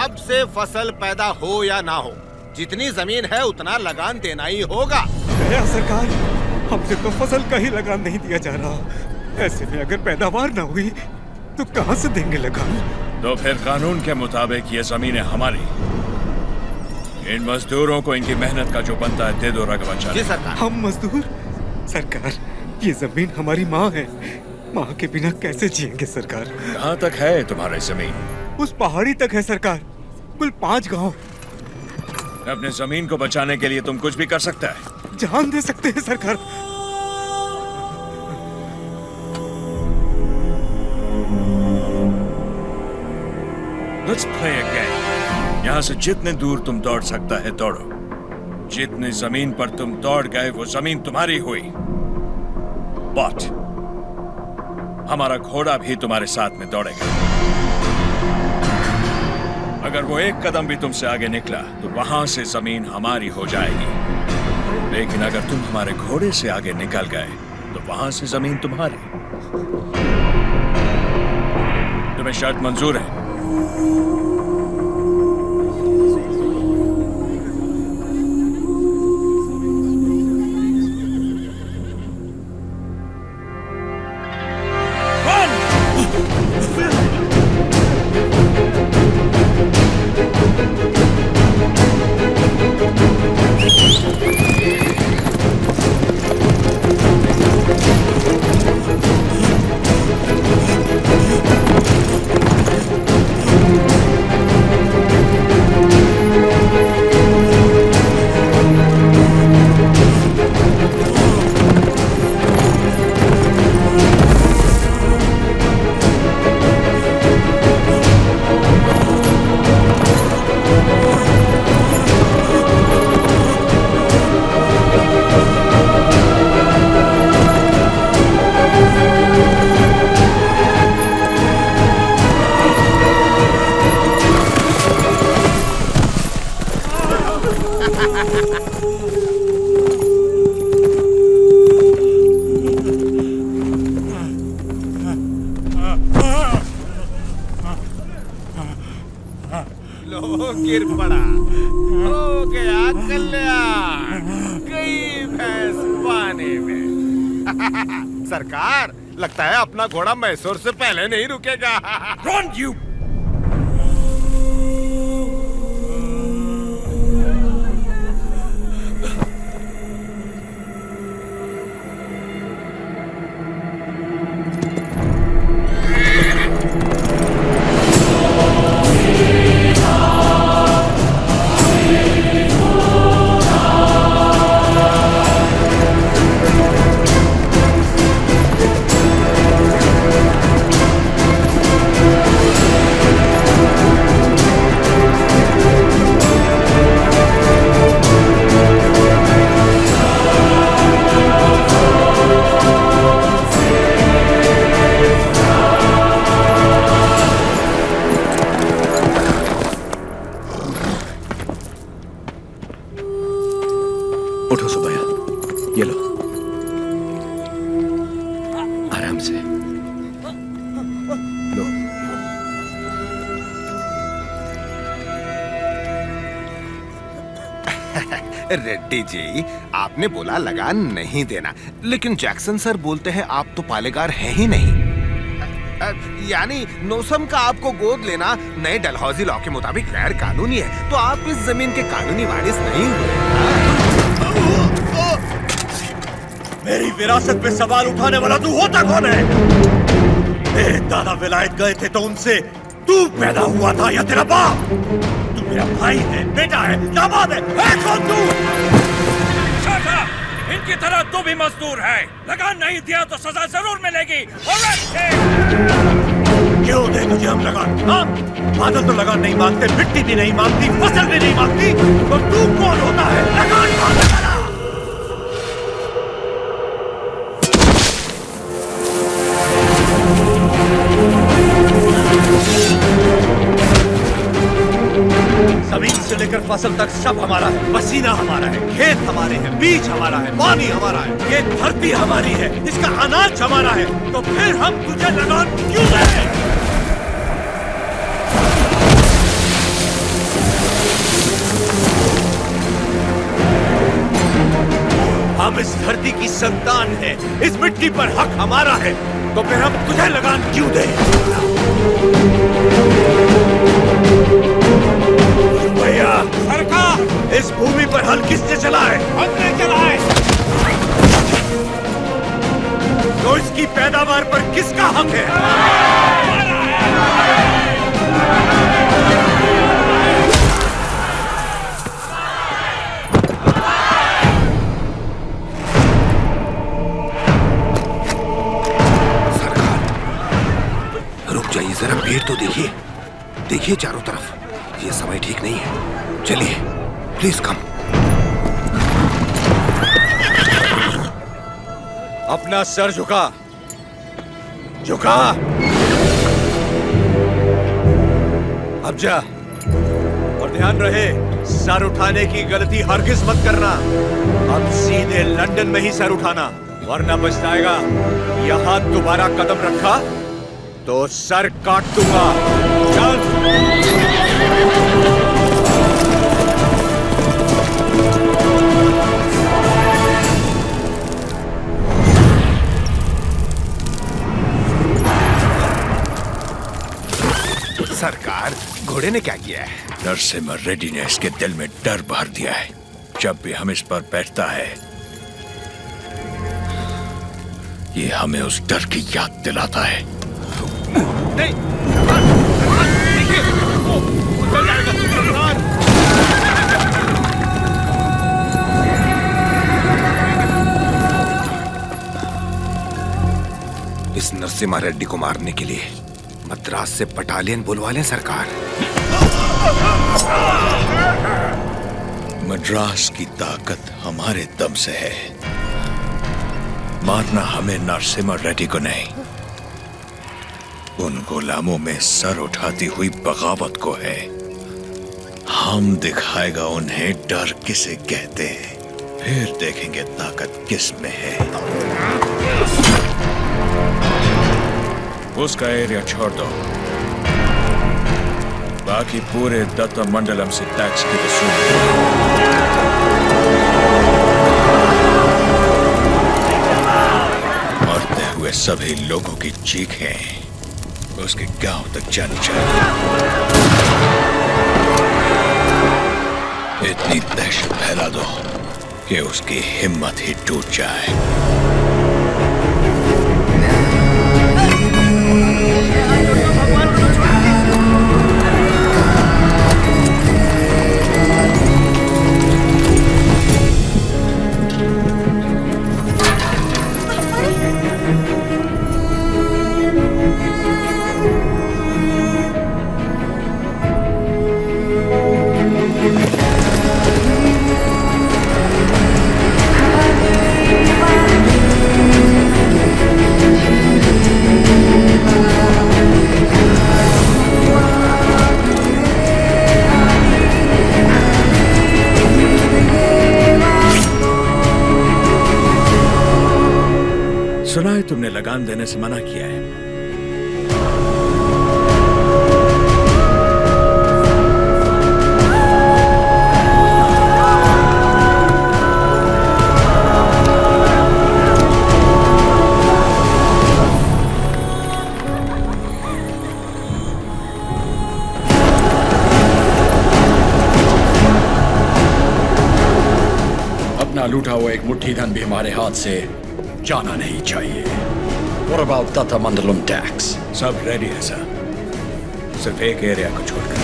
अब से फसल पैदा हो या ना हो, जितनी जमीन है उतना लगान देना ही होगा। गया सरकार, हमसे तो फसल का ही लगान नहीं दिया जा रहा। ऐसे में अगर पैदावार ना हुई तो कहां से देंगे लगान? तो फिर कानून के मुताबिक ये जमीन है हमारी। इन मजदूरों को इनकी मेहनत का जो बनता है दे दो राघवाचार्य। जी सरकार। हम मजदूर? सरकार, ये जमीन हमारी माँ है। माँ के बिना कैसे जिएंगे सरकार? कहाँ तक है तुम्हारी जमीन? उस पहाड़ी तक है सरकार, कुल 5 गांव। अपने जमीन को बचाने के लिए तुम कुछ भी कर सकता है। जान दे सकते हैं सरकार। Let's play a game. यहाँ से जितने दूर तुम दौड़ सकता है दौड़ो। जितनी जमीन पर तुम दौड़ गए वो जमीन तुम्हारी हुई। But हमारा घोड़ा भी तुम्हारे साथ में दौड़ेगा। अगर वो एक कदम भी तुमसे आगे निकला तो वहां से जमीन हमारी हो जाएगी। लेकिन अगर तुम हमारे घोड़े से आगे निकल गए तो वहां से जमीन तुम्हारी। तुम्हें शर्त मंजूर है? गिर पड़ा, हो गया कल्याण, गई भैंस पानी में। सरकार, लगता है अपना घोड़ा मैसूर से पहले नहीं रुकेगा। Run, you! उठो सुबैया, ये लो, आराम से लो। रेड्डी जी, आपने बोला लगान नहीं देना, लेकिन जैक्सन सर बोलते हैं आप तो पालेगार हैं ही नहीं। यानी नोसम का आपको गोद लेना नए डलहौजी लॉ के मुताबिक गैर कानूनी है, तो आप इस जमीन के कानूनी वारिस नहीं हुए। मेरी विरासत पे सवाल उठाने वाला तू होता कौन है? मेरे दादा विलायत गए थे तो उनसे तू पैदा हुआ था या तेरा बाप? तू मेरा भाई है, बेटा है, दामाद है कौन तू? इनकी तरह तू भी मजदूर है। लगान नहीं दिया तो सजा जरूर मिलेगी। क्यों दे तुझे हम लगान? हाँ, बादल तो लगान नहीं मांगते, मिट्टी भी नहीं मांगती, फसल भी नहीं मांगती, तो तू कौन होता है लगान मांगने वाला? जमीन से लेकर फसल तक सब हमारा है। पसीना हमारा है, खेत हमारे हैं, बीज हमारा है, पानी हमारा है, ये धरती हमारी है, इसका अनाज हमारा है। तो फिर हम तुझे लगान क्यों दें? लगान है, इस मिट्टी पर हक हमारा है, तो फिर हम तुझे लगान क्यों दें? भैया सरकार, इस भूमि पर हल किसने चला है? हमने चला है। तो इसकी पैदावार पर किसका हक है? जाइए जरा, भीड़ तो देखिए, देखिए चारों तरफ, ये समय ठीक नहीं है। चलिए प्लीज कम। अपना सर झुका, झुका। अब जा, और ध्यान रहे, सर उठाने की गलती हरगिज मत करना। अब सीधे लंदन में ही सर उठाना, वरना पछताएगा। यहां दोबारा कदम रखा तो सर काट दूंगा। चल। सरकार, घोड़े ने क्या किया है? नरसिम्हा रेड्डी ने इसके दिल में डर भर दिया है। जब भी हम इस पर बैठता है, ये हमें उस डर की याद दिलाता है। नहीं, देखिए, वो चल जाएगा। इस नरसिम्हा रेड्डी को मारने के लिए मद्रास से बटालियन बुलवा लें सरकार। मद्रास की ताकत हमारे दम से है, मारना हमें नरसिम्हा रेड्डी को नहीं, उन गुलामों में सर उठाती हुई बगावत को है। हम दिखाएगा उन्हें डर किसे कहते हैं, फिर देखेंगे ताकत किस में है। उसका एरिया छोड़ दो, बाकी पूरे दत्ता मंडलम से टैक्स की वसूली। मरते हुए सभी लोगों की चीखें उसके गांव तक जानी चाहिए। इतनी दहशत फैला दो कि उसकी हिम्मत ही टूट जाए। सुना है तुमने लगान देने से मना किया है। अपना लूटा हुआ एक मुट्ठी धन भी हमारे हाथ से जाना नहीं चाहिए। What about Tata Mandalam tax? सब रेडी है सर, सिर्फ एक एरिया को छोड़कर।